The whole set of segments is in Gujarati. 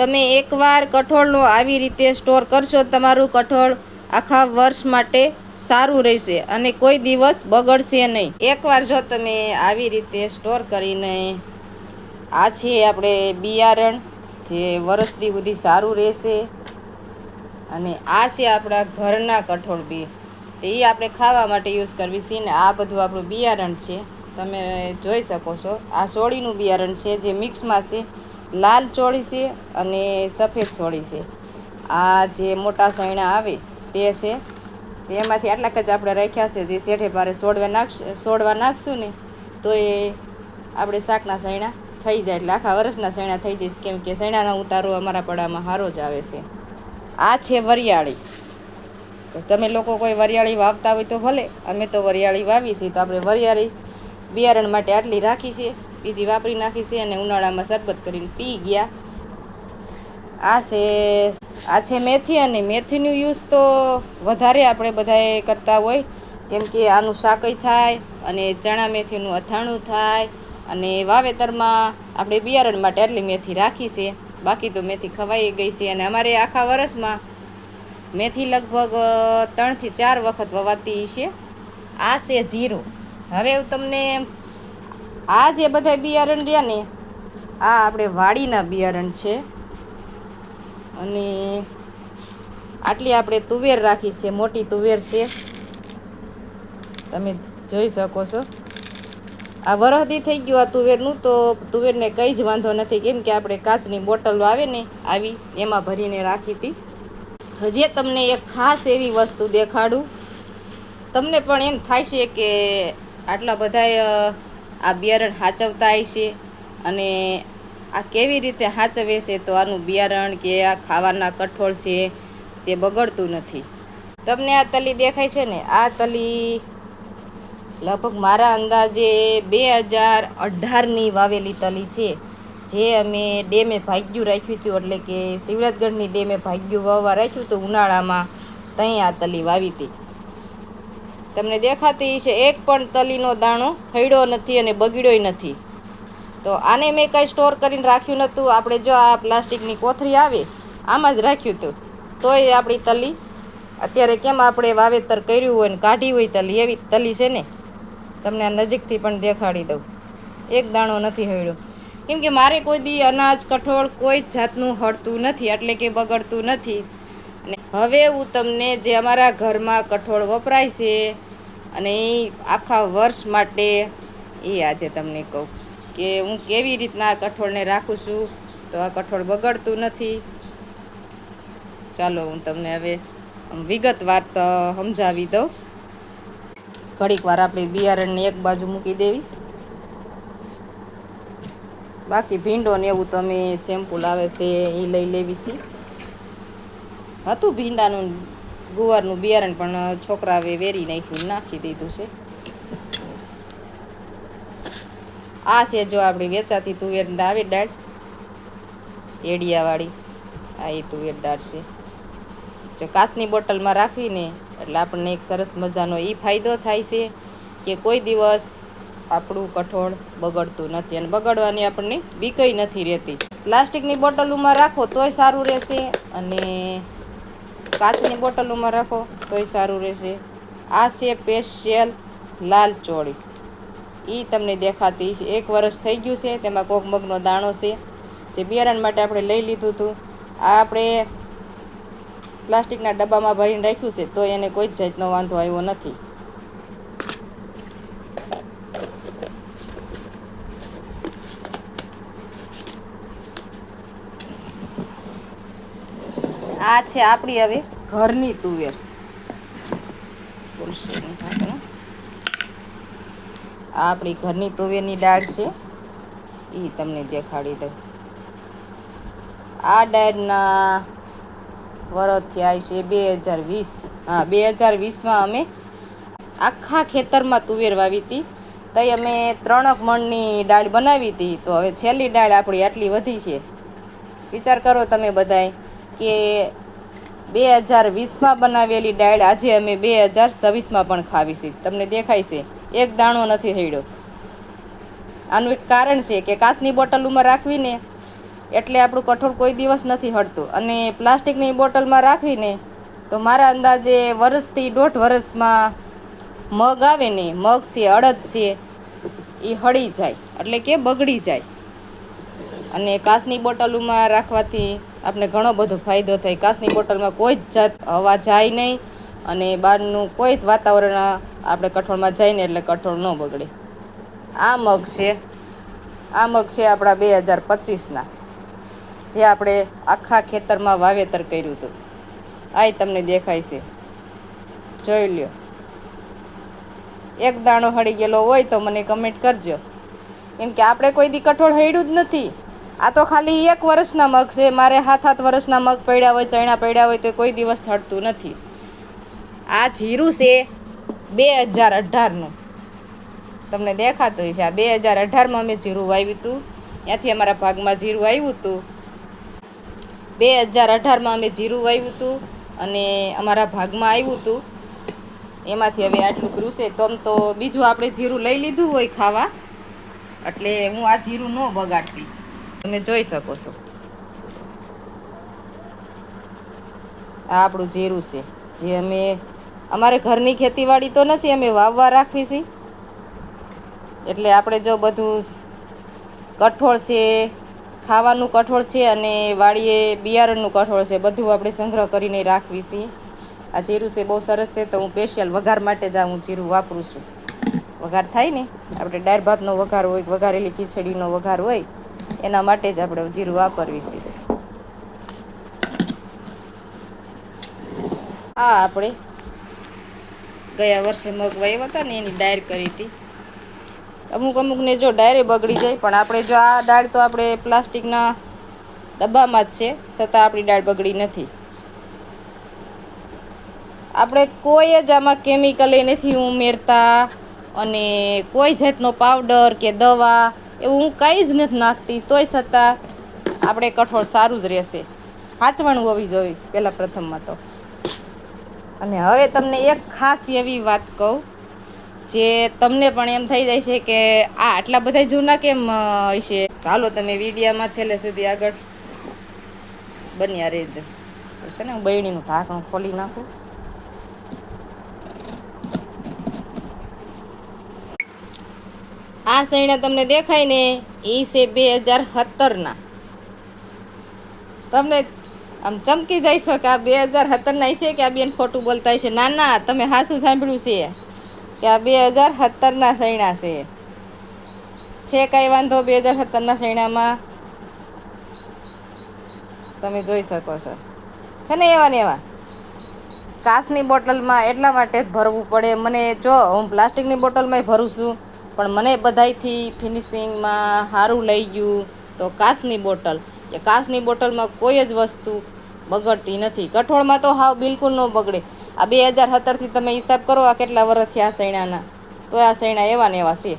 તમે એકવાર કઠોળનો આવી રીતે સ્ટોર કરશો, તમારું કઠોળ આખા વર્ષ માટે સારું રહેશે અને કોઈ દિવસ બગડશે નહીં. એકવાર જો તમે આવી રીતે સ્ટોર કરીને, આ છે આપણે બિયારણ જે વર્ષદી સુધી સારું રહેશે, અને આ છે આપણા ઘરના કઠોળ બી, એ આપણે ખાવા માટે યુઝ કરવી છે. ને આ બધું આપણું બિયારણ છે, તમે જોઈ શકો છો. આ સોળીનું બિયારણ છે જે મિક્સમાં છે, લાલ ચોળી છે અને સફેદ ચોળી છે. આ જે મોટા સૈણા આવે તે છે, તેમાંથી આટલાક જ આપણે રાખ્યા છે. જે શેઠે પારે સોડવા નાખશું ને તો એ આપણે શાકના સૈણા થઈ જાય, એટલે આખા વર્ષના સૈણા થઈ જઈશ, કેમ કે સૈણાનો ઉતારો અમારા પડામાં સારો જ આવે છે. આ છે વરિયાળી. તો તમે લોકો કોઈ વરિયાળી વાવતા હોય તો ભલે, અમે તો વરિયાળી વાવી છે, તો આપણે વરિયાળી બિયારણ માટે આટલી રાખી છે, બીજી વાપરી નાખી છે અને ઉનાળામાં શરબત કરીને પી ગયા. આ છે મેથી, અને મેથીનું યુઝ તો વધારે આપણે બધાએ કરતા હોય, કેમ કે આનું શાકય થાય અને ચણા મેથીનું અથાણું થાય, અને વાવેતરમાં આપણે બિયારણ માટે આટલી મેથી રાખી છે. બાકી તો મેથી ખવાઈ ગઈ છે. અને અમારે આખા વર્ષમાં મેથી લગભગ 3 થી 4 વખત વવાતી છે. આ છે જીરું. હવે તમને આ જે બધા બિયારણ રહ્યા ને, આ આપણે વાડીના બિયારણ છે. અને આટલી આપણે તુવેર રાખી છે, મોટી તુવેર છે, તમે જોઈ શકો છો. આ વરહદી થઈ ગયું આ તુવેરનું, તો તુવેરને કંઈ જ વાંધો નથી, કેમ કે આપણે કાચની બોટલો આવે ને આવી, એમાં ભરીને રાખી હતી. હજી તમને એક ખાસ એવી વસ્તુ દેખાડું. તમને પણ એમ થાય છે કે આટલા બધા આ બિયારણ સાચવતા હશે, અને આ કેવી રીતે સાચવે છે. તો આનું બિયારણ કે આ ખાવાના કઠોળ છે તે બગડતું નથી. તમને આ તલી દેખાય છે ને, આ તલી લગભગ મારા અંદાજે 2018ની વાવેલી તલી છે, જે અમે ડેમે ભાગ્યું રાખ્યું હતું, એટલે કે શિવરાજગઢની ડેમે ભાગ્યું વાવવા રાખ્યું હતું ઉનાળામાં, ત્યાં આ તલી વાવી હતી. તમને દેખાતી છે, એક પણ તલીનો દાણો હયડો નથી અને બગડ્યોય નથી. તો આને મેં કંઈ સ્ટોર કરીને રાખ્યું નહોતું. આપણે જો આ પ્લાસ્ટિકની કોથળી આવે આમાં જ રાખ્યું હતું, તોય આપણી તલી અત્યારે કેમ આપણે વાવેતર કર્યું હોય ને કાઢી હોય તલી, એવી તલી છે ને. તમને આ નજીકથી પણ દેખાડી દઉં, એક દાણો નથી હયડો. કેમ કે મારે કોઈ દી અનાજ કઠોળ કોઈ જ જાતનું હળતું નથી, એટલે કે બગડતું નથી. અને હવે હું તમને જે અમારા ઘરમાં કઠોળ વપરાય છે અને એ આખા વર્ષ માટે, એ આજે તમને કહું કે હું કેવી રીતના આ કઠોળને રાખું છું, તો આ કઠોળ બગડતું નથી. ચાલો હું તમને હવે વિગતવાર તો સમજાવી દઉં. ઘડીક વાર આપણે બિયારણને એક બાજુ મૂકી દેવી. બાકી ભીંડો ને એવું તમે સેમ્પલ આવે છે એ લઈ લેવી છે. હતું ભીંડાનું ગુવારનું બિયારણ, પણ છોકરાએ વેરી નાખ્યું, નાખી દીધું છે. આ છે જો આપણી વેચાતી તુવેર આવે દાળ, એડિયાવાળી, આ એ તુવેર દાળ છે. જો કાચની બોટલમાં રાખવીને એટલે આપણને એક સરસ મજાનો એ ફાયદો થાય છે કે કોઈ દિવસ આપણું કઠોળ બગડતું નથી, અને બગડવાની આપણને બીકઈ નથી રહેતી. પ્લાસ્ટિકની બોટલોમાં રાખો તોય સારું રહેશે, અને કાચની બોટલોમાં રાખો તોય સારું રહેશે. આ છે સ્પેશિયલ લાલ ચોળી, એ તમને દેખાતી છે. 1 વર્ષ થઈ ગયું છે, તેમાં કોક મગનો દાણો છે, જે બિયારણ માટે આપણે લઈ લીધું હતું. આ આપણે પ્લાસ્ટિકના ડબ્બામાં ભરીને રાખ્યું છે, તો એને કોઈ જ જાતનો વાંધો આવ્યો નથી. આ છે આપણી હવે ઘરની તુવેર. આ આપણી ઘરની તુવેરની દાળ છે, એ તમને દેખાડી દઉં. આ દાળના વરસ થયા છે 2020. હા, 2020માં અમે આખા ખેતરમાં તુવેર વાવી હતી. તઈ અમે 3 મણની દાળ બનાવી હતી. તો હવે છેલ્લી દાળ આપણી આટલી વધી છે. વિચાર કરો તમે બધાય કે 2020માં બનાવેલી દાળ આજે અમે 2026માં પણ ખાવી છે. તમને દેખાય છે, એક દાણો નથી હયડો. આનું એક કારણ છે કે કાચની બોટલોમાં રાખવીને એટલે આપણું કઠોળ કોઈ દિવસ નથી હળતું. અને પ્લાસ્ટિકની બોટલમાં રાખીને તો મારા અંદાજે વર્ષથી 1.5 વર્ષમાં મગ આવે ને, મગ છે, અડદ છે, એ હળી જાય, એટલે કે બગડી જાય. અને કાચની બોટલોમાં રાખવાથી આપણે ઘણો બધો ફાયદો થાય. કાચની બોટલમાં કોઈ જ જાત હવા જાય નહીં અને બહારનું કોઈ જ વાતાવરણ આપણે કઠોળમાં જાય ને એટલે કઠોળ ન બગડે. આ મગ છે આપણા 2025ના, જે આપણે આખા ખેતરમાં વાવેતર કર્યું હતું. આ તમને દેખાય છે, જોઈ લ્યો. એક દાણો હળી ગયેલો હોય તો મને કમેન્ટ કરજો, કેમ કે આપણે કોઈ દી કઠોળ હળ્યું જ નથી. આ તો ખાલી 1 વર્ષના મગ છે. મારે 7 વર્ષના મગ પડ્યા હોય, ચણા પડ્યા હોય તો કોઈ દિવસ હળતું નથી. આ જીરું છે 2018નું, તમને દેખાતું હશે. આ 2018માં અમે જીરું વાવ્યું હતું, ત્યાંથી અમારા ભાગમાં જીરું આવ્યું હતું. 2018માં અમે જીરું વાવ્યું હતું અને અમારા ભાગમાં આવ્યું હતું. એમાંથી હવે આટલું કર્યું છે. તો બીજું આપણે જીરું લઈ લીધું હોય ખાવા, એટલે હું આ જીરું ન બગાડતી. તમે જોઈ શકો છો, આ આપણું જીરું છે, જે અમારે ઘરની ખેતીવાડી તો નથી, અમે વાવવા રાખવી છે. એટલે આપણે જો બધું કઠોળ છે, ખાવાનું કઠોળ છે, અને વાડીએ બિયારણનું કઠોળ છે, બધું આપણે સંગ્રહ કરીને રાખવી છે. આ જીરું છે બહુ સરસ છે. તો હું સ્પેશિયલ વઘાર માટે જ હું જીરું વાપરું છું. વઘાર થાય ને, આપણે દાળ ભાતનો વઘાર હોય, વઘારેલી ખીચડીનો વઘાર હોય, એના માટે જ આપણે જીરું વાપરવી છે. આ આપણે ગયા વર્ષે મગ વાવ્યા હતા ને, એની ડાયર કરી હતી. અમુકને જો ડાયરે બગડી જાય, પણ આપણે જો આ દાળ તો આપણે પ્લાસ્ટિકના ડબ્બામાં જ છે, છતાં આપણી દાળ બગડી નથી. આપણે કોઈ જ આમાં કેમિકલ નથી ઉમેરતા, અને કોઈ જાતનો પાવડર કે દવા એવું હું કંઈ જ નથી નાખતી. તોય છતાં આપણે કઠોળ સારું જ રહેશે. સાચવણું હોવી જોઈએ પહેલાં પ્રથમમાં તો. અને હવે તમને એક ખાસ એવી વાત કહું, જે તમને પણ એમ થઈ જાય છે કે આ આટલા બધા જૂના કેમ હશે. ચાલો તમે વિડીયોમાં છેલ્લે સુધી આગળ બન્યા રહેજો. છે ને, હું બહેણીનું ઢાંકણું ખોલી નાખું. આ સૈણા તમને દેખાય ને, એ છે 2017ના. તમને આમ ચમકી જાય છો કે આ 2017ના છે કે આ બેન ખોટું બોલતા છે. ના ના, તમે હાસું સાંભળ્યું છે કે આ 2017ના સૈણા છે. કાંઈ વાંધો 2017ના સૈણામાં? તમે જોઈ શકો છો. છે ને એવા ને એવા. કાચની બોટલમાં એટલા માટે જ ભરવું પડે. મને જો હું પ્લાસ્ટિકની બોટલમાંય ભરું છું, પણ મને બધાયથી ફિનિશિંગમાં સારું લઈ ગયું તો કાચની બોટલ. કે કાચની બોટલમાં કોઈ જ વસ્તુ બગડતી નથી. કઠોળમાં તો હાવ બિલકુલ ન બગડે. આ 2017થી તમે હિસાબ કરો, આ કેટલા વર્ષ થયા સૈણાના, તો આ સૈણા એવા ને એવા છે.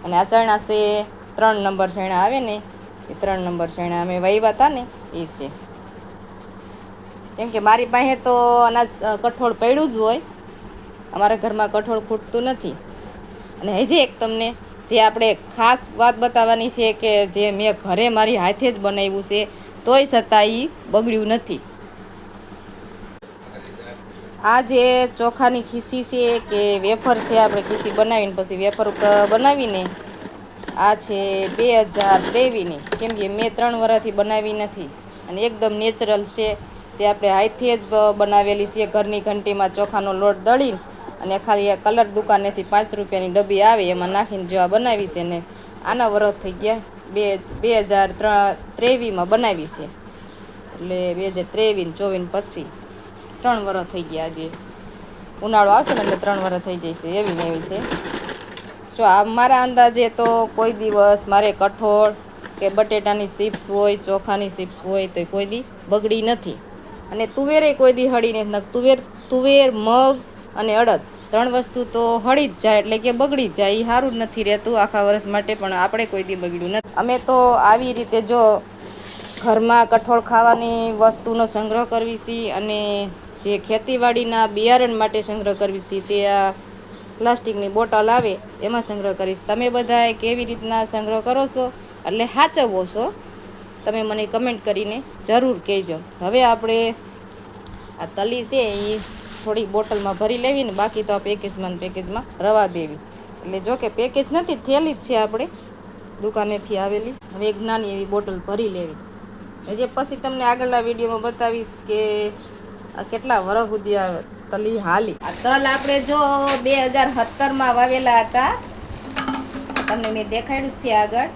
અને આ ચણા છે 3 નંબર સૈણા આવે ને, એ 3 નંબર સૈણા અમે વાવ્યા હતા ને, એ છે. કેમ કે મારી પાસે તો અનાજ કઠોળ પડ્યું જ હોય, અમારા ઘરમાં કઠોળ ખૂટતું નથી. અને હજી એક તમને જે આપણે ખાસ વાત બતાવવાની છે, કે જે મેં ઘરે મારી હાથે જ બનાવ્યું છે, તોય છતાં એ બગડ્યું નથી. આ જે ચોખાની ખીસી છે કે વેફર છે, આપણે ખીસી બનાવીને પછી વેફર બનાવીને, આ છે 2023ની. કેમ કે મેં 3 વર્ષથી બનાવી નથી, અને એકદમ નેચરલ છે, જે આપણે હાથથી જ બનાવેલી છે. ઘરની ઘંટીમાં ચોખાનો લોટ દળીને અને ખાલી આ કલર દુકાનેથી 5 રૂપિયાની ડબ્બી આવે એમાં નાખીને જેવા બનાવી છે. ને આના વરસ થઈ ગયા 2023માં બનાવી છે, એટલે 2023 24 પછી 3 વર્ષ થઈ ગયા. આજે ઉનાળો આવશે ને એટલે 3 વર્ષ થઈ જશે. એવી ને એવી છે. જો આ મારા અંદાજે તો કોઈ દિવસ મારે કઠોળ કે બટેટાની ચિપ્સ હોય, ચોખાની ચિપ્સ હોય, તો કોઈ દી બગડી નથી. અને તુવેરે કોઈ દી હળી નથી. તુવેર, મગ અને અડદ 3 વસ્તુ તો હળી જ જાય, એટલે કે બગડી જ જાય. એ સારું જ નથી રહેતું આખા વર્ષ માટે, પણ આપણે કોઈ દી બગડ્યું નથી. અમે તો આવી રીતે જો ઘરમાં કઠોળ ખાવાની વસ્તુનો સંગ્રહ કરવી છીએ, અને જે ખેતીવાડીના બિયારણ માટે સંગ્રહ કરવી છીએ, તે આ પ્લાસ્ટિકની બોટલ આવે એમાં સંગ્રહ કરીશ. તમે બધાએ કેવી રીતના સંગ્રહ કરો છો એટલે સાચવવો છો તમે મને કમેન્ટ કરીને જરૂર કહેજો. હવે આપણે આ તલી છે એ થોડી બોટલમાં ભરી લેવી ને બાકી તો આ પેકેજમાં રવા દેવી. એટલે જો કે પેકેજ નથી, થેલી જ છે આપણે દુકાનેથી આવેલી. હવે એક નાની એવી બોટલ ભરી લેવી. જે પછી તમને આગળના વિડીયોમાં બતાવીશ કે આ કેટલા વર્ષ સુધી આ તલી હાલી. આ તલ આપણે જો 2017માં વાવેલા હતા, તમને મેં દેખાડ્યું છે આગળ.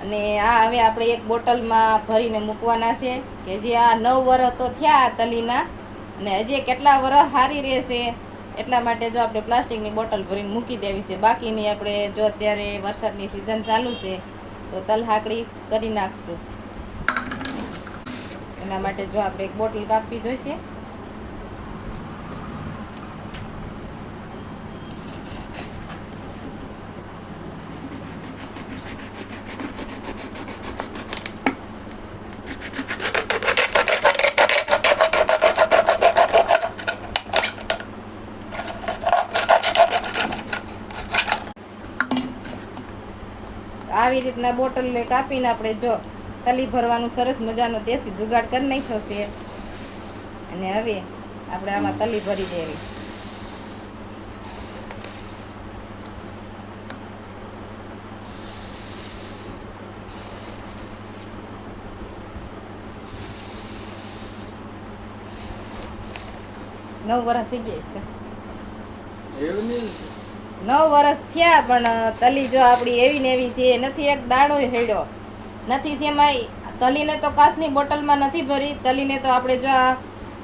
અને આ હવે આપણે એક બોટલમાં ભરીને મૂકવાના છે કે જે આ 9 વર્ષ તો થયા તલીના, અને હજી કેટલા વર્ષ સારી રહેશે એટલા માટે જો આપણે પ્લાસ્ટિકની બોટલ ભરીને મૂકી દેવી છે. બાકીની આપણે જો અત્યારે વરસાદની સિઝન ચાલુ છે તો તલ હાકડી કરી નાખશું. એના માટે જો આપણે એક બોટલ કાપવી જોઈશે. આવી રીતના બોટલને કાપીને આપણે જો તલી ભરવાનું સરસ મજાનો દેશી જુગાડ કરી નાખ્યો છે. અને હવે આપણે આમાં તલી ભરી દેવી. નવ વર્ષ થઈ ગયા છે. 9 વર્ષ થયા પણ તલી જો આપણી એવી ને એવી છે, નથી એક દાણો હેડ્યો નથી. એમાં તલીને તો કાચની બોટલમાં નથી ભરી, તલીને તો આપણે જો આ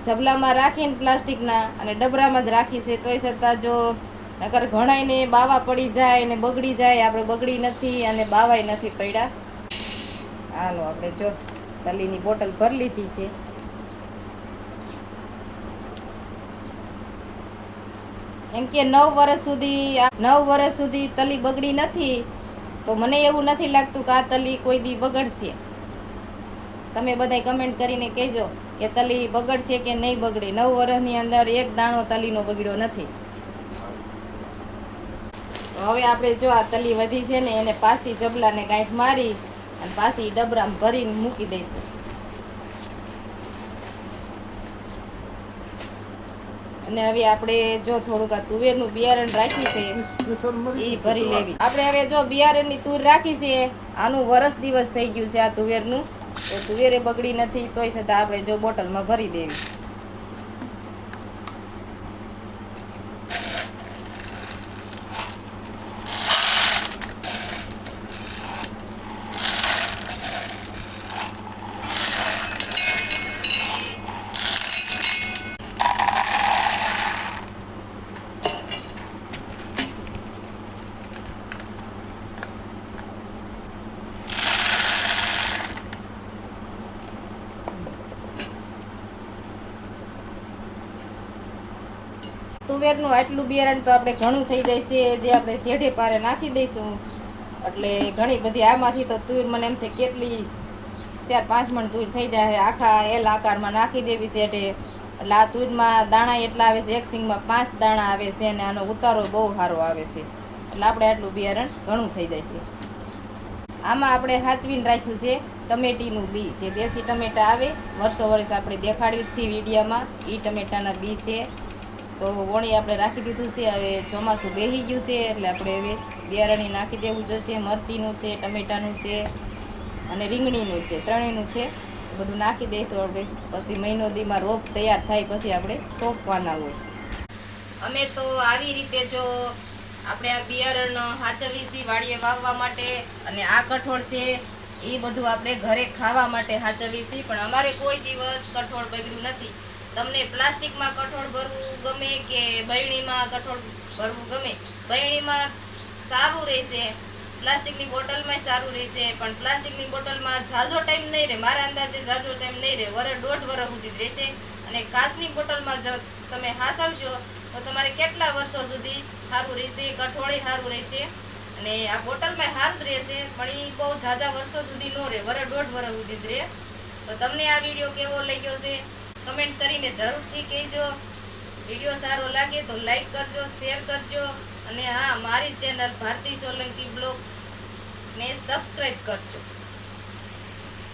જબલામાં રાખીને પ્લાસ્ટિકના અને ડબરામાં જ રાખી છે. તોય છતાં જો નકર ઘણાઈને બાવા પડી જાય ને બગડી જાય, આપણે બગડી નથી અને બાવાય નથી પડ્યા. હાલો આપણે જો તલીની બોટલ ભરી લીધી છે. એમ કે 9 વર્ષ સુધી તલી બગડી નથી, તો મને એવું નથી લાગતું કે આ તલી કોઈ દી બગડશે. તમે બધાય કમેન્ટ કરીને કહેજો કે તલી બગડશે કે નહીં બગડે. 9 વર્ષની અંદર એક દાણો તલીનો બગડ્યો નથી. હવે આપણે જો આ તલી વધી છે ને એને પાછી જબલાને ગાંઠ મારી અને પાછી ડબરામાં ભરીને મૂકી દઈશું. અને હવે આપણે જો થોડુંક આ તુવેરનું બિયારણ રાખ્યું છે એ ભરી લેવી. આપણે હવે જો બિયારણની તુર રાખી છે, આનું વરસ દિવસ થઈ ગયું છે આ તુવેરનું, તો તુવેરે બગડી નથી. તોય છતાં આપણે જો બોટલમાં ભરી દેવી. તુવેરનું આટલું બિયારણ તો આપણે ઘણું થઈ જાય છે, જે આપણે શેઢે પારે નાખી દઈશું એટલે ઘણી બધી. આમાંથી તો તુર મને એમ છે કેટલી 4-5 મણ તુર થઈ જાય. આખા એલ આકારમાં નાખી દેવી શેઢે એટલે આ તુરમાં દાણા એટલા આવે છે, એક સિંગમાં 5 દાણા આવે છે અને આનો ઉતારો બહુ સારો આવે છે. એટલે આપણે આટલું બિયારણ ઘણું થઈ જાય છે. આમાં આપણે સાચવીને રાખ્યું છે ટમેટીનું બી, જે દેશી ટમેટા આવે વર્ષો વર્ષ આપણે દેખાડ્યું છે વિડીયામાં, એ ટમેટાના બી છે. તો વણી આપણે રાખી દીધું છે. હવે ચોમાસું બેસી ગયું છે એટલે આપણે હવે બિયારણી નાખી દેવું જોઈશે. મરસીનું છે, ટમેટાનું છે અને રીંગણીનું છે, ત્રણેયનું છે. બધું નાખી દઈશું આપણે. પછી મહિનો દીમાં રોપ તૈયાર થાય પછી આપણે સોંપવાના હોય. અમે તો આવી રીતે જો આપણે આ બિયારણ સાચવીએ છીએ વાડીએ વાવવા માટે, અને આ કઠોળ છે એ બધું આપણે ઘરે ખાવા માટે સાચવીએ છીએ. પણ અમારે કોઈ દિવસ કઠોળ બગડ્યું નથી. તમને પ્લાસ્ટિકમાં કઠોળ ભરવું ગમે કે બરણીમાં કઠોળ ભરવું ગમે? બરણીમાં સારું રહેશે, પ્લાસ્ટિકની બોટલમાં સારું રહેશે, પણ પ્લાસ્ટિકની બોટલમાં ઝાઝો ટાઈમ નહીં રહે. મારા અંદાજે ઝાઝો ટાઈમ નહીં રહે, 1.5 વર્ષ સુધી જ રહેશે. અને કાચની બોટલમાં જો તમે હાસવશો તો તમારે કેટલા વર્ષો સુધી સારું રહેશે, કઠોળે સારું રહેશે અને આ બોટલમાં સારું જ રહેશે. પણ એ બહુ ઝાઝા વર્ષો સુધી ન રહે, 1.5 વર્ષ સુધી જ રહે. તો તમને આ વિડીયો કેવો લાગ્યો છે કમેન્ટ કરીને જરૂરથી કહેજો. વિડીયો સારો લાગે તો લાઈક કરજો, શેર કરજો. અને હા, મારી ચેનલ ભારતી સોલંકી બ્લોગ ને સબસ્ક્રાઈબ કરજો.